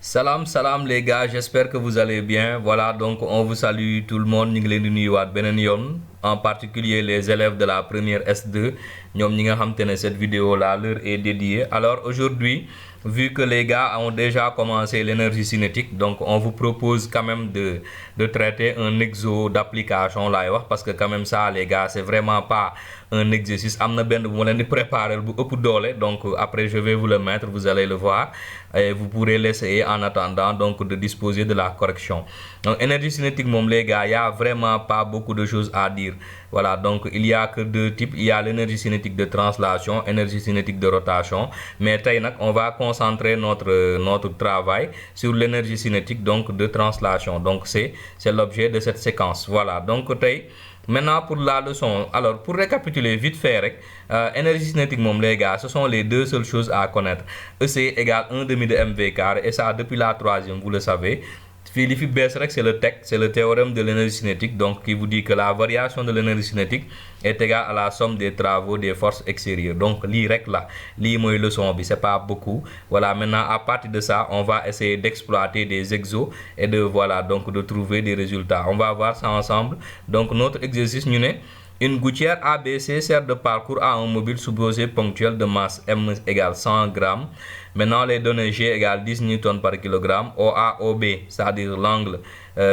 Salam, salam les gars, j'espère que vous allez bien. Voilà, donc on vous salue tout le monde. Ñu ngi leen di nuyuwaat beneen yoon, en particulier les élèves de la première S2. ñoom ñi nga xam te ne cette vidéo là leur est dédiée. Alors aujourd'hui, vu que les gars ont déjà commencé l'énergie cinétique, donc on vous propose quand même de traiter un exo d'application laay wax, parce que quand même ça les gars c'est vraiment pas un exercice. am na benn bu ma leen di préparer bu ëpp doole, donc après je vais vous le mettre, vous allez le voir et vous pourrez l'essayer en attendant donc de disposer de la correction. Donc énergie cinétique moom les gars, il y a vraiment pas beaucoup de choses à dire. Voilà, donc il y a que deux types. Il y a l'énergie cinétique de translation, énergie cinétique de rotation. Mais tey nag on va concentrer notre travail sur l'énergie cinétique donc de translation. Donc c'est l'objet de cette séquence. Voilà, donc tey maintenant pour la leçon, alors pour récapituler vite fait rek, énergie cinétique moom les gars, ce sont les deux seules choses à connaître. EC égale 1 demi de mv carré, et ça depuis la troisième, vous le savez. Fii li fi bees rek c'est le TEC, c'est le théorème de l'énergie cinétique, donc qui vous dit que la variation de l'énergie cinétique est égale à la somme des travaux des forces extérieures. Donc lii rek la lii mooy leçon bi, c'est pas beaucoup. Voilà, maintenant à partir de ça on va essayer d'exploiter des exos et de voilà donc de trouver des résultats. On va voir ça ensemble. Donc notre exercice ñu ne une gouttière ABC sert de parcours à un mobile supposé ponctuel de masse M égale 100 grammes. Maintenant, les données G égale 10 newtons par kilogramme. OA, OB, c'est-à-dire l'angle,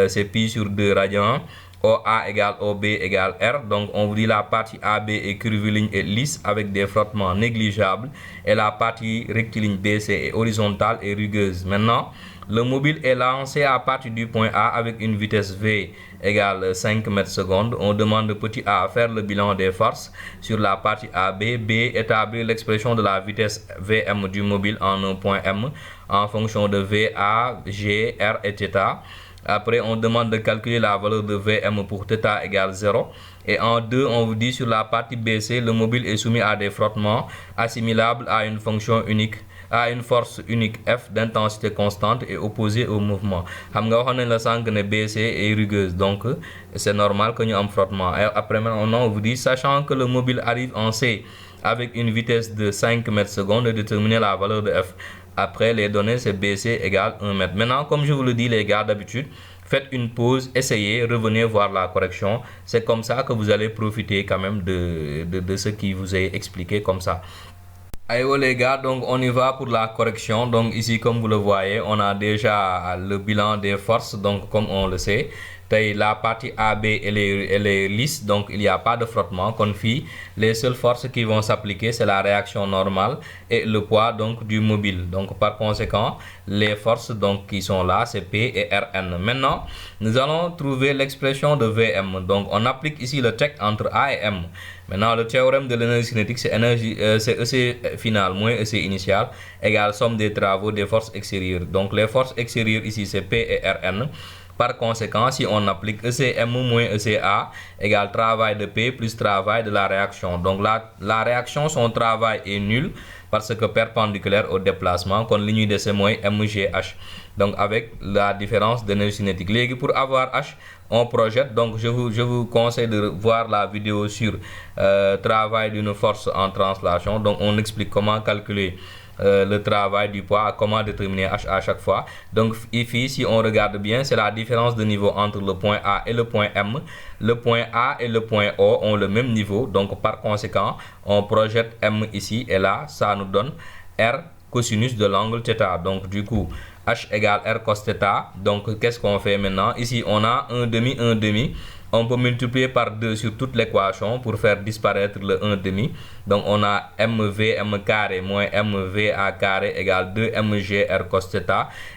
c'est pi sur 2 radians. OA égale OB égale R. Donc, on vous dit la partie AB est curviligne et lisse avec des frottements négligeables. Et la partie rectiligne BC est horizontale et rugueuse. Maintenant, le mobile est lancé à partir du point A avec une vitesse V égale 5 mètres secondes. On demande petit a à faire le bilan des forces sur la partie AB. B, établir l'expression de la vitesse Vm du mobile en un point M en fonction de VA, G, R et θ. Après, on demande de calculer la valeur de Vm pour θ égale 0. Et en 2, on vous dit sur la partie BC, le mobile est soumis à des frottements assimilables à une fonction unique, à une force unique F d'intensité constante et opposée au mouvement. Xam nga waxoon nañ la sànq ne BC est rugueuse, donc c'est normal que ñu am frottement. Et après maintenant, on vous dit, sachant que le mobile arrive en C avec une vitesse de 5 mètres secondes, de déterminer la valeur de F. Après, les données, c'est BC égale 1 mètre. Maintenant, comme je vous le dis les gars, d'habitude, faites une pause, essayez, revenez voir la correction. C'est comme ça que vous allez profiter quand même de ce qui vous est expliqué comme ça. Allez les gars, donc on y va pour la correction. Donc ici, comme vous le voyez, on a déjà le bilan des forces, donc comme on le sait. La partie AB elle est lisse, donc il n'y a pas de frottement. Kon fii, les seules forces qui vont s'appliquer, c'est la réaction normale et le poids donc du mobile. Donc par conséquent, les forces donc qui sont là, c'est P et Rn. Maintenant, nous allons trouver l'expression de Vm. Donc on applique ici le TEC entre A et M. Maintenant, le théorème de l'énergie cinétique, c'est EC final moins EC initial égale somme des travaux des forces extérieures. Donc les forces extérieures ici, c'est P et Rn. Par conséquent, si on applique ECM moins ECA égale travail de P plus travail de la réaction. Donc la réaction, son travail est nul parce que perpendiculaire au déplacement. Kon li ñuy dese mooy MGH. Donc avec la différence d'énergie cinétique. Léegi pour avoir H, on projette. Donc je vous conseille de voir la vidéo sur travail d'une force en translation. Donc on explique comment calculer le travail du poids, comment déterminer H à chaque fois. Donc ici, si on regarde bien, c'est la différence de niveau entre le point A et le point M. Le point A et le point O ont le même niveau, donc par conséquent, on projette M ici et là, ça nous donne R cosinus de l'angle θ. Donc du coup, H égale R cos θ. Donc qu'est-ce qu'on fait maintenant? Ici, on a 1 demi. On peut multiplier par 2 sur toute l'équation pour faire disparaître le 1 demi. Donc on a MVM carré moins MVA carré égale 2 MGR cos θ.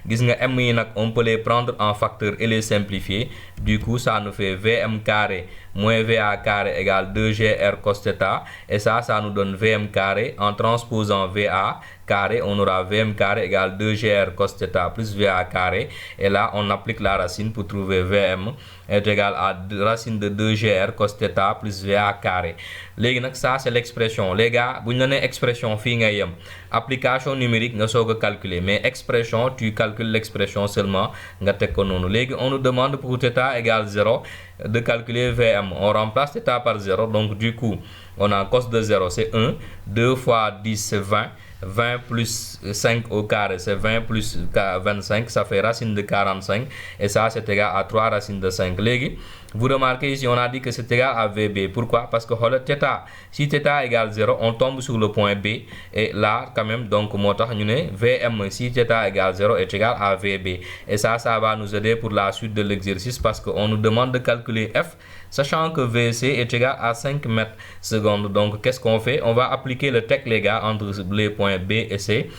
Gis nga M yi nag, on peut les prendre en facteur et les simplifier. Du coup, ça nous fait VM carré moins VA carré égale 2GR cos θ. Et ça nous donne VM carré. En transposant VA carré, on aura VM carré égale 2GR cos θ plus VA carré. Et là, on applique la racine pour trouver VM est égal à racine de 2GR cos θ plus VA carré. Léegi nag ça c'est l'expression. Les gars, bu ñu la nee expression fii ngay yem. Application numérique nga soog a calculer, mais expression tu calcules l'expression seulement nga teg ko noonu. Léegi on nous demande pour θ égale 0 de calculer Vm. On remplace θ par 0, donc du coup on a cos de 0 c'est 1, 2 fois 10 c'est 20. 20 plus 5 au carré, c'est 20 plus 25, ça fait racine de 45, et ça c'est égal à 3 racines de 5. Légui, vous remarquez ici, on a dit que c'est égal à VB. Pourquoi? Parce que θ, si θ égale 0, on tombe sur le point B, et là, quand même, donc, VM, si θ égale 0, est égal à VB. Et ça va nous aider pour la suite de l'exercice, parce qu'on nous demande de calculer F, sachant que VC est égal à 5 mètres secondes. Donc, qu'est-ce qu'on fait? On va appliquer le TEC, les gars, entre les points B et C.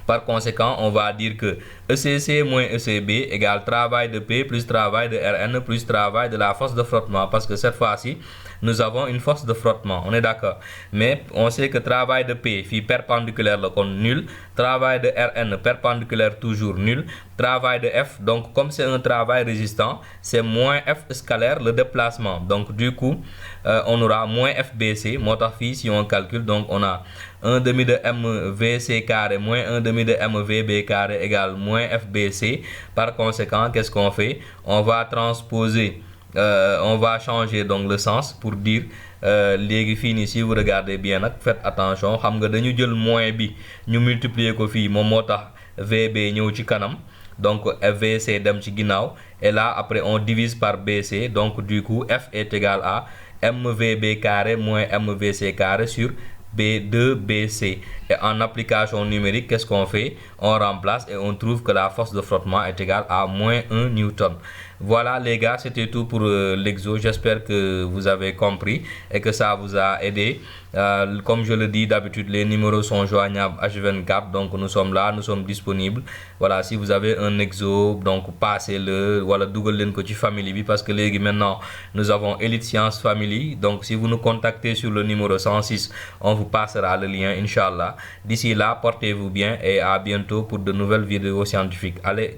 Par conséquent, on va dire que ECC moins ECB égale travail de P plus travail de Rn plus travail de la force de frottement. Parce que cette fois-ci, nous avons une force de frottement. On est d'accord. Mais on sait que travail de P, phi perpendiculaire, le compte nul. Travail de Rn, perpendiculaire, toujours nul. Travail de F, donc comme c'est un travail résistant, c'est moins F scalaire, le déplacement. Donc du coup, on aura moins FBC. Si on calcule, donc on a 1 demi de MVC carré moins 1 demi de MVB carré égale moins FBC. Par conséquent, qu'est-ce qu'on fait? On va transposer, on va changer donc le sens pour dire les fini. Si vous regardez bien, faites attention, xam nga dañu jël moins bi ñu multiplier ko fi mom motax VB ñëw ci kanam, donc FVC dem ci ginaaw, et là après on divise par BC, donc du coup F est égal à MVB carré moins MVC carré sur B2BC. Et en application numérique, qu'est-ce qu'on fait? On remplace et on trouve que la force de frottement est égale à moins 1 Newton. Voilà les gars, c'était tout pour l'exo. J'espère que vous avez compris et que ça vous a aidé. Comme je le dis d'habitude, les numéros sont joignables H24, donc nous sommes là, nous sommes disponibles. Voilà, si vous avez un exo, donc passez-le. Voilà, Google len ko ci family bi, parce que maintenant nous avons Elite Science Family. Donc si vous nous contactez sur le numéro 106, on vous passera le lien, Inch'Allah. D'ici là, portez-vous bien et à bientôt pour de nouvelles vidéos scientifiques. Allez.